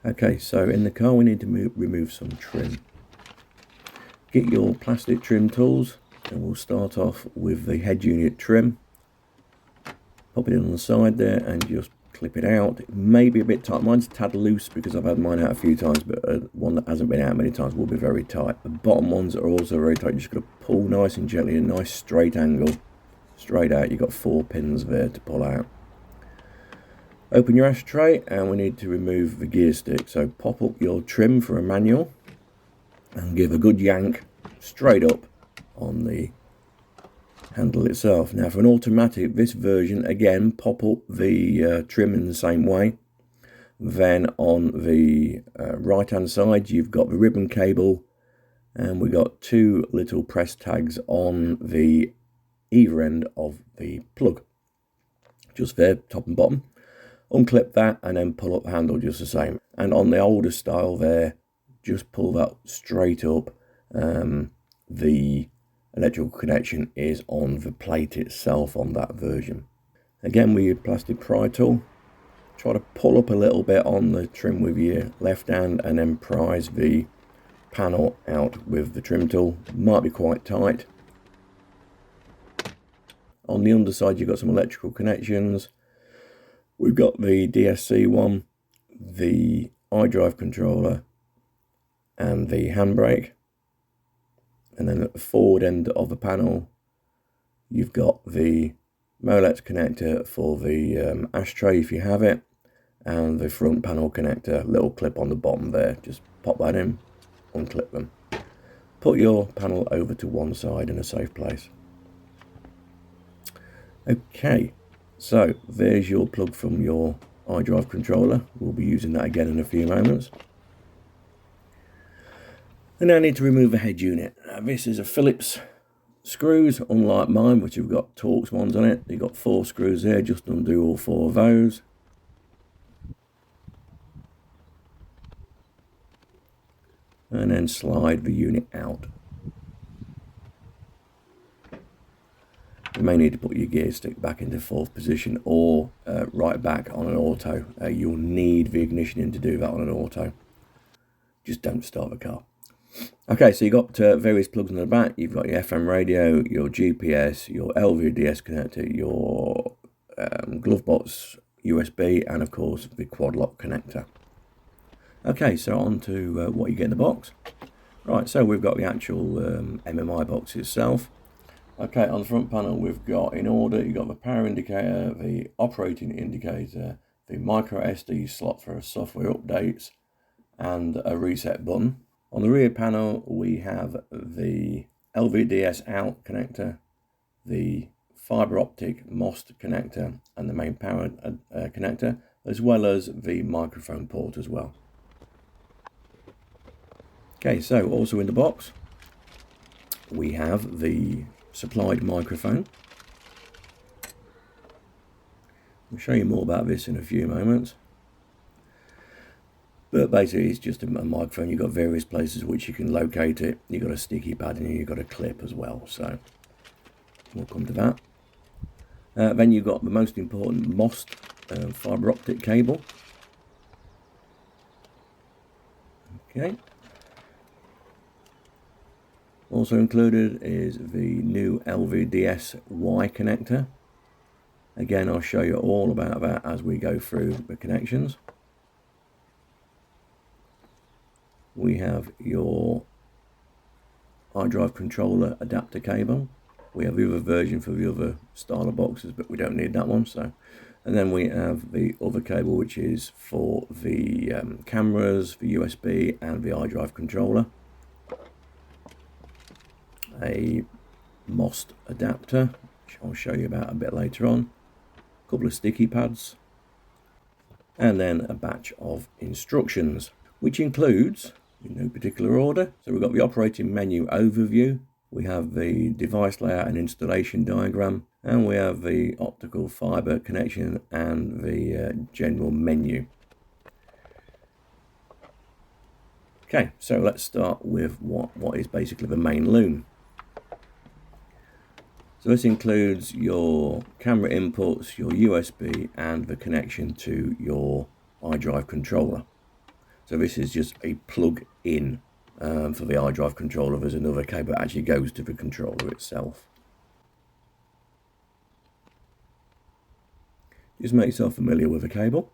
Okay, so in the car we need to remove some trim. Get your plastic trim tools and we'll start off with the head unit trim. Pop it in on the side there and just clip it out. It may be a bit tight. Mine's a tad loose because I've had mine out a few times, but one that hasn't been out many times will be very tight. The bottom ones are also very tight. You're just going to pull nice and gently, a nice straight angle, straight out. You've got 4 pins there to pull out. Open your ashtray and we need to remove the gear stick. So pop up your trim for a manual and give a good yank straight up on the handle itself. Now for an automatic, this version, again, pop up the trim in the same way. Then on the right hand side you've got the ribbon cable, and we got 2 little press tags on the either end of the plug, just there, top and bottom. Unclip that and then pull up the handle just the same. And on the older style there, just pull that straight up. The electrical connection is on the plate itself on that version. Again, with your plastic pry tool, try to pull up a little bit on the trim with your left hand and then prise the panel out with the trim tool. Might be quite tight. On the underside you've got some electrical connections. We've got the DSC one, the iDrive controller and the handbrake. And then at the forward end of the panel, you've got the Molex connector for the ashtray if you have it, and the front panel connector, little clip on the bottom there. Just pop that in, unclip them. Put your panel over to one side in a safe place. Okay, so there's your plug from your iDrive controller. We'll be using that again in a few moments. And now I need to remove the head unit. Now, this is a Phillips screws, unlike mine, which have got Torx ones on it. You've got 4 screws there, just undo all 4 of those. And then slide the unit out. You may need to put your gear stick back into 4th position or right back on an auto. You'll need the ignition in to do that on an auto. Just don't start the car. Okay, so you've got various plugs in the back. You've got your FM radio, your GPS, your LVDS connector, your Glovebox USB, and of course the quad lock connector. Okay, so on to what you get in the box. Right, so we've got the actual MMI box itself. Okay, on the front panel we've got, in order, you've got the power indicator, the operating indicator, the micro SD slot for software updates, and a reset button. On the rear panel we have the LVDS out connector, the fibre optic MOST connector and the main power connector, as well as the microphone port as well. Okay, so also in the box we have the supplied microphone. I'll show you more about this in a few moments. But basically it's just a microphone. You've got various places which you can locate it. You've got a sticky pad and you've got a clip as well. So we'll come to that. Then you've got the most important MOST fibre optic cable. Okay. Also included is the new LVDS Y connector. Again, I'll show you all about that as we go through the connections. We have your iDrive controller adapter cable. We have the other version for the other style of boxes, but we don't need that one. So, and then we have the other cable, which is for the cameras, the USB, and the iDrive controller. A MOST adapter, which I'll show you about a bit later on. A couple of sticky pads, and then a batch of instructions, which includes, in no particular order, so we've got the operating menu overview, we have the device layout and installation diagram, and we have the optical fibre connection and the general menu. Okay, so let's start with what is basically the main loom. So this includes your camera inputs, your USB, and the connection to your iDrive controller. So this is just a plug-in for the hard drive controller. There's another cable that actually goes to the controller itself. Just make yourself familiar with the cable.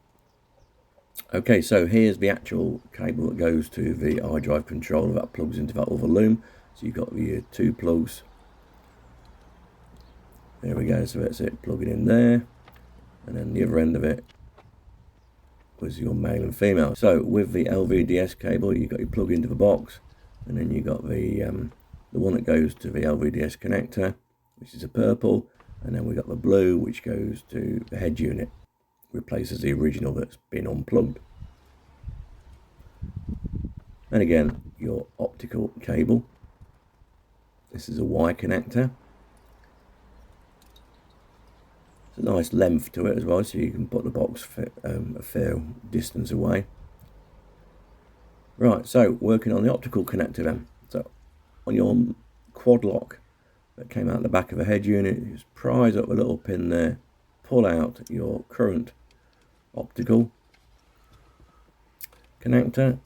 Okay, so here's the actual cable that goes to the hard drive controller that plugs into that other loom. So you've got the two plugs. There we go, so that's it, plug it in there. And then the other end of it was your male and female. So with the LVDS cable, you've got your plug into the box, and then you've got the one that goes to the LVDS connector, which is a purple, and then we've got the blue, which goes to the head unit, replaces the original that's been unplugged. And again, your optical cable. This is a Y connector. It's a nice length to it as well, so you can put the box a fair distance away. Right, so working on the optical connector then. So on your quad lock that came out the back of the head unit, just prise up a little pin there, pull out your current optical connector,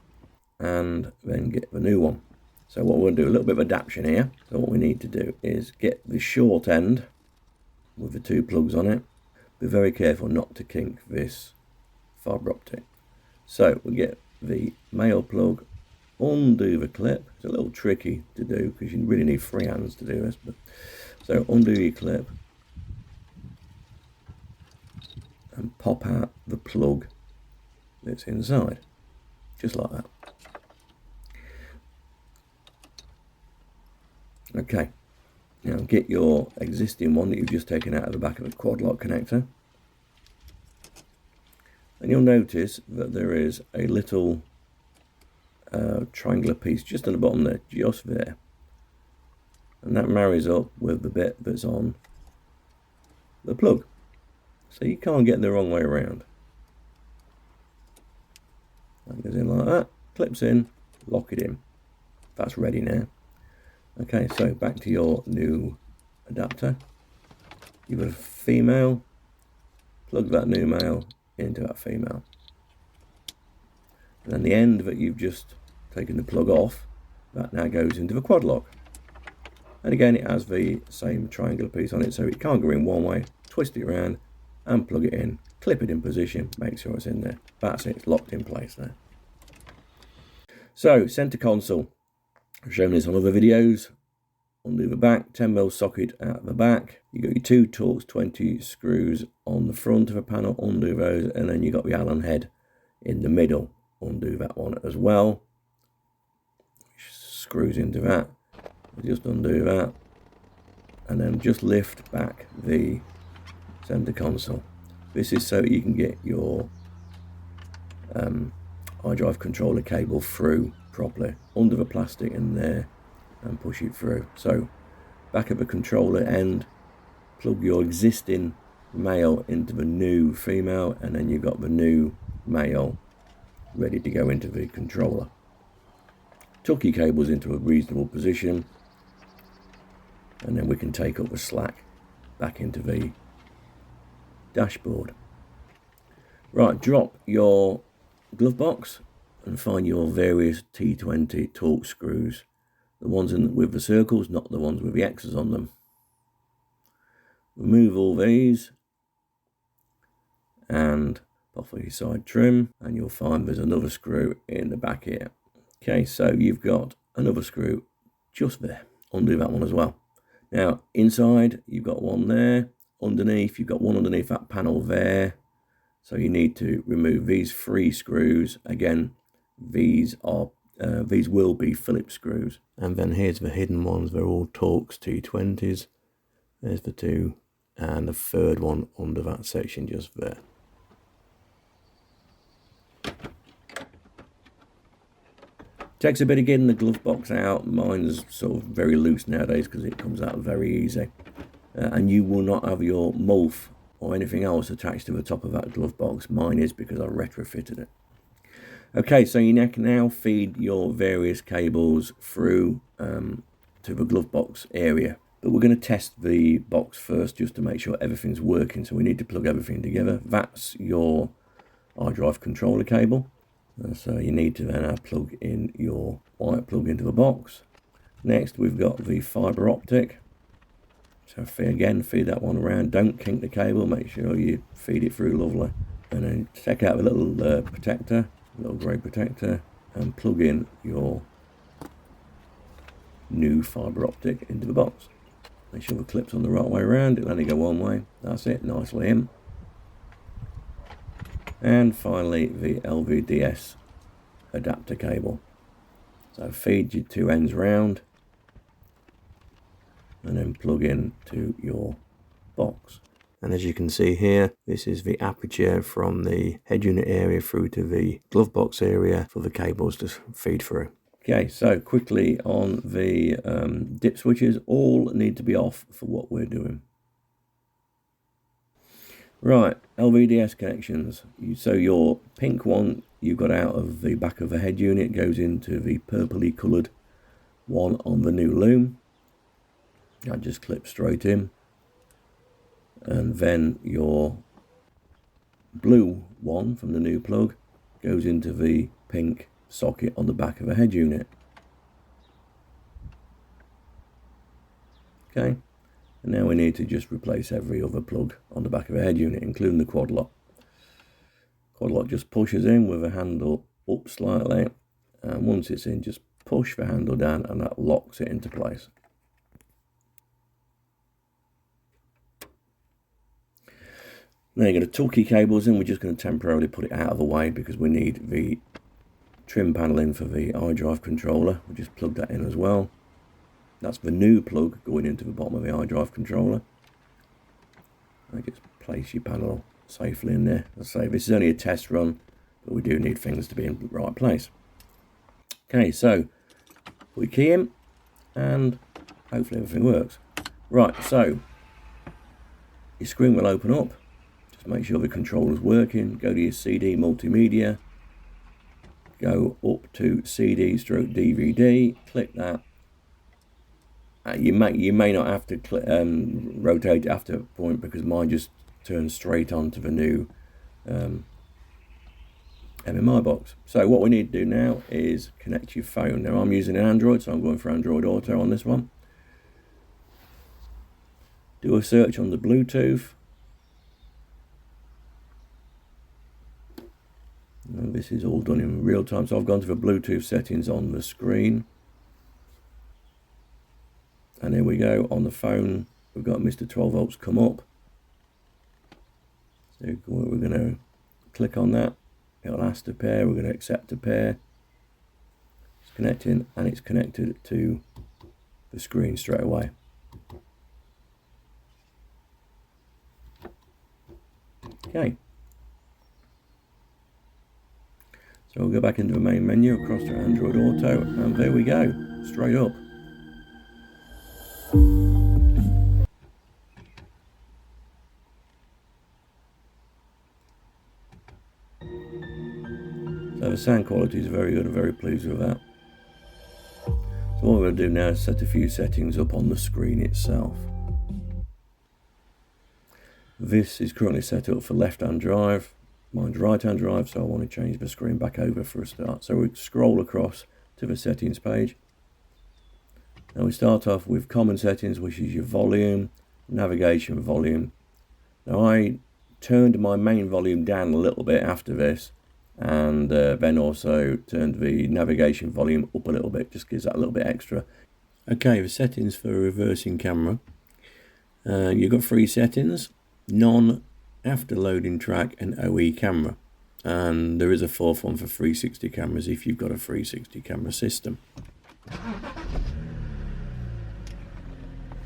and then get the new one. So what we'll do, a little bit of adaptation here. So what we need to do is get the short end with the two plugs on it. Be very careful not to kink this fibre optic. So we get the male plug, undo the clip. It's a little tricky to do because you really need free hands to do this. But so undo your clip and pop out the plug that's inside, just like that. Okay. Now get your existing one that you've just taken out of the back of the quad lock connector, and you'll notice that there is a little triangular piece just on the bottom there, just there, and that marries up with the bit that's on the plug, so you can't get the wrong way around. That goes in like that, clips in, lock it in. That's ready now. Okay, so back to your new adapter. You've got a female, plug that new male into that female. And then the end that you've just taken the plug off, that now goes into the quad lock. And again, it has the same triangular piece on it, so it can't go in one way. Twist it around and plug it in, clip it in position, make sure it's in there. That's it, it's locked in place there. So, center console. I've shown this on other videos. Undo the back, 10mm socket out the back. You got your two Torx 20 screws on the front of the panel, undo those, and then you got the Allen head in the middle. Undo that one as well. Screws into that. Just undo that. And then just lift back the center console. This is so you can get your hard drive controller cable through properly under the plastic in there and push it through. So back of the controller end, plug your existing male into the new female, and then you've got the new male ready to go into the controller. Tuck your cables into a reasonable position, and then we can take up the slack back into the dashboard. Right, drop your glove box and find your various T20 Torx screws. The ones with the circles, not the ones with the X's on them. Remove all these and off your side trim, and you'll find there's another screw in the back here. Okay, so you've got another screw just there. Undo that one as well. Now inside you've got one there. Underneath you've got one underneath that panel there. So you need to remove these 3 screws. Again, these will be Phillips screws. And then here's the hidden ones. They're all Torx T20s. There's the 2, and the 3rd one under that section just there. Takes a bit of getting the glove box out. Mine's sort of very loose nowadays because it comes out very easy. And you will not have your MULF or anything else attached to the top of that glove box. Mine is because I retrofitted it. Okay, so you can now feed your various cables through to the glove box area. But we're going to test the box first just to make sure everything's working. So we need to plug everything together. That's your hard drive controller cable. So you need to then plug in your wire plug into the box. Next we've got the fibre optic. So again, feed that one around. Don't kink the cable, make sure you feed it through lovely. And then take out the little protector, little grey protector, and plug in your new fibre optic into the box. Make sure the clip's on the right way around, it'll only go one way. That's it, nicely in. And finally the LVDS adapter cable. So feed your two ends round and then plug in to your box. And as you can see here, this is the aperture from the head unit area through to the glove box area for the cables to feed through. Okay, so quickly on the dip switches, all need to be off for what we're doing. Right, LVDS connections. So your pink one you got out of the back of the head unit goes into the purpley coloured one on the new loom. That just clips straight in. And then your blue one from the new plug goes into the pink socket on the back of the head unit. Okay, and now we need to just replace every other plug on the back of the head unit, including the quad lock. Quad lock just pushes in with the handle up slightly, and once it's in, just push the handle down and that locks it into place. Now you're going to tuck your cables in. We're just going to temporarily put it out of the way because we need the trim panel in for the iDrive controller. We'll just plug that in as well. That's the new plug going into the bottom of the iDrive controller. I just place your panel safely in there. As I say, this is only a test run, but we do need things to be in the right place. Okay, so we key in and hopefully everything works. Right, so your screen will open up. Just make sure the controller's working. Go to your CD multimedia. Go up to CD/DVD. Click that. You may not have to rotate after a point because mine just turns straight onto the new MMI box. So what we need to do now is connect your phone. Now I'm using an Android, so I'm going for Android Auto on this one. Do a search on the Bluetooth. And this is all done in real time, so I've gone to the Bluetooth settings on the screen. And here we go, on the phone, we've got Mr12volts come up. So we're going to click on that. It'll ask to pair, we're going to accept to pair. It's connecting, and it's connected to the screen straight away. Okay. So we'll go back into the main menu, across to Android Auto, and there we go, straight up. So the sound quality is very good, I'm very pleased with that. So what we're going to do now is set a few settings up on the screen itself. This is currently set up for left-hand drive, mine's right-hand drive, so I want to change the screen back over for a start. So we scroll across to the settings page. Now we start off with common settings, which is your volume, navigation volume. Now I turned my main volume down a little bit after this, and then also turned the navigation volume up a little bit, just gives that a little bit extra. Okay, the settings for reversing camera. You've got three settings: non, after loading track, and OE camera. And there is a fourth one for 360 cameras if you've got a 360 camera system.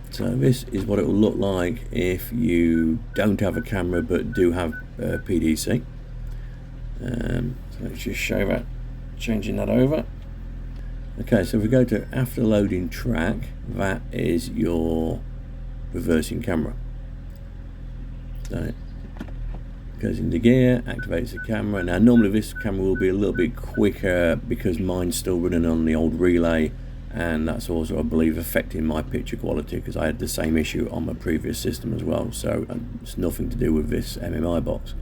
So this is what it will look like if you don't have a camera but do have PDC. So let's just show that, changing that over. Okay, so if we go to after loading track, that is your reversing camera. So it goes into gear, activates the camera. Now normally this camera will be a little bit quicker because mine's still running on the old relay, and that's also, I believe, affecting my picture quality because I had the same issue on my previous system as well. So it's nothing to do with this MMI box.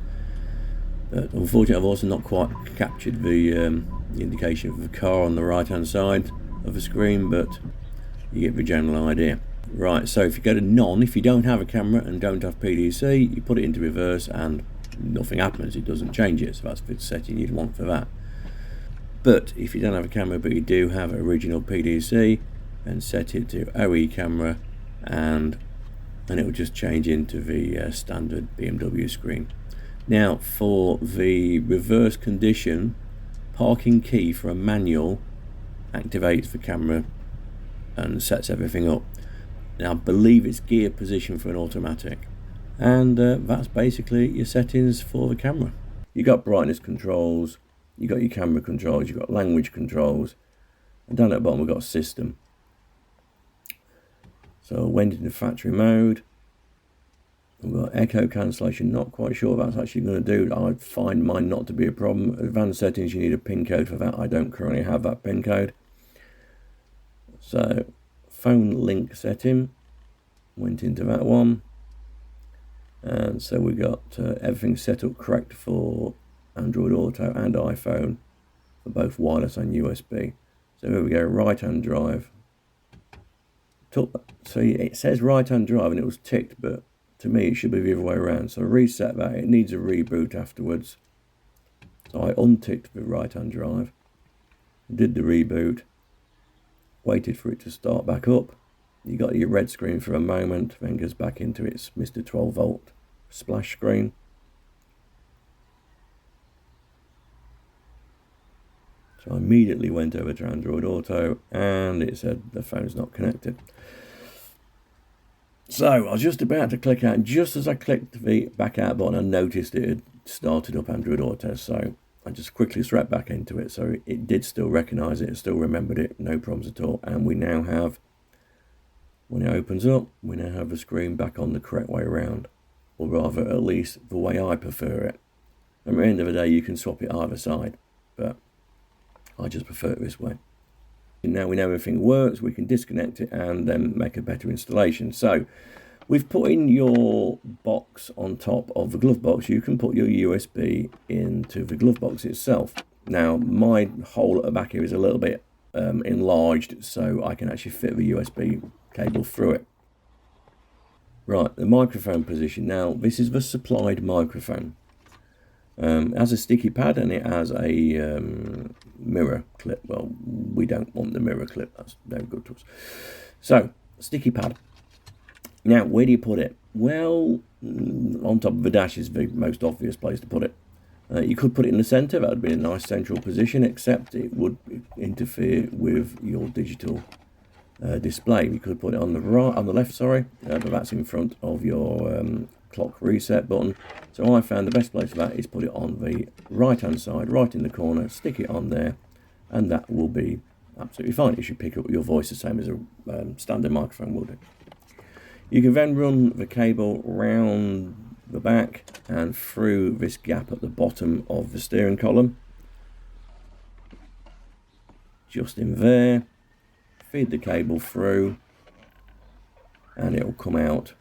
But unfortunately, I've also not quite captured the indication of the car on the right hand side of the screen, but you get the general idea. Right, so if you go to none, if you don't have a camera and don't have PDC, you put it into reverse and nothing happens, it doesn't change it, so that's the setting you'd want for that. But if you don't have a camera but you do have original PDC, then set it to OE camera and it will just change into the standard BMW screen. Now for the reverse condition, parking key for a manual activates the camera and sets everything up. Now I believe it's gear position for an automatic, and that's basically your settings for the camera. You got brightness controls, you got your camera controls, you got language controls, and down at the bottom we've got system. So I went into factory mode. We've got echo cancellation, not quite sure what that's actually going to do. I find mine not to be a problem. Advanced settings, you need a PIN code for that. I don't currently have that PIN code. So phone link setting, went into that one. And so we got everything set up correct for Android Auto and iPhone for both wireless and USB. So here we go, right hand drive. So it says right hand drive and it was ticked, but to me it should be the other way around. So reset that, it needs a reboot afterwards. So I unticked the right hand drive, did the reboot, waited for it to start back up. You got your red screen for a moment, then goes back into its Mr12volt splash screen. So I immediately went over to Android Auto and it said the phone's not connected. So I was just about to click out, and just as I clicked the back out button, I noticed it had started up Android Auto. So I just quickly swept back into it. So it did still recognize it, it still remembered it, no problems at all. And we now have, when it opens up, we now have the screen back on the correct way around, or rather, at least the way I prefer it. At the end of the day, you can swap it either side, but I just prefer it this way. And now we know everything works, we can disconnect it and then make a better installation. So we've put in your box on top of the Glovebox. You can put your USB into the Glovebox itself. Now my hole at the back here is a little bit enlarged, so I can actually fit the USB cable through it. Right, the microphone position. Now this is the supplied microphone. It has a sticky pad and it has a mirror clip. Well, we don't want the mirror clip, that's no good to us. So, sticky pad. Now, where do you put it? Well, on top of the dash is the most obvious place to put it. You could put it in the centre, that would be a nice central position, except it would interfere with your digital display. You could put it on the right, on the left, sorry, but that's in front of your clock reset button. So I found the best place for that is put it on the right hand side, right in the corner, stick it on there, and that will be absolutely fine. It should pick up your voice the same as a standard microphone will do. You can then run the cable round the back and through this gap at the bottom of the steering column, just in there, feed the cable through, and it will come out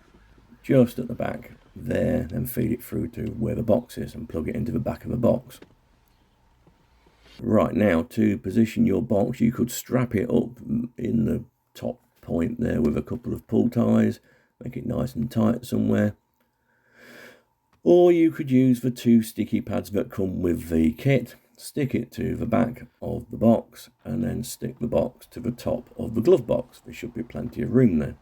just at the back there, then feed it through to where the box is and plug it into the back of the box. Right, now to position your box, you could strap it up in the top point there with a couple of pull ties, make it nice and tight somewhere, or you could use the two sticky pads that come with the kit, stick it to the back of the box and then stick the box to the top of the glove box. There should be plenty of room there.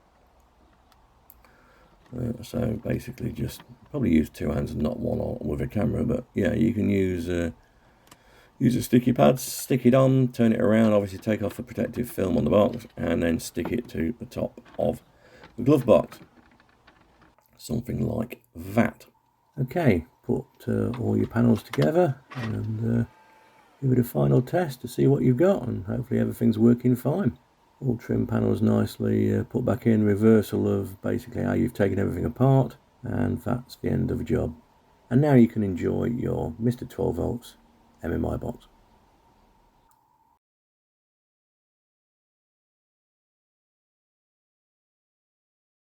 So basically just probably use two hands and not one with a camera, but yeah, you can use a sticky pad, stick it on, turn it around, obviously take off the protective film on the box and then stick it to the top of the glove box. Something like that. Okay, put all your panels together and give it a final test to see what you've got, and hopefully everything's working fine. All trim panels nicely put back in, reversal of basically how you've taken everything apart, and that's the end of the job. And now you can enjoy your Mr12 volts MMI box.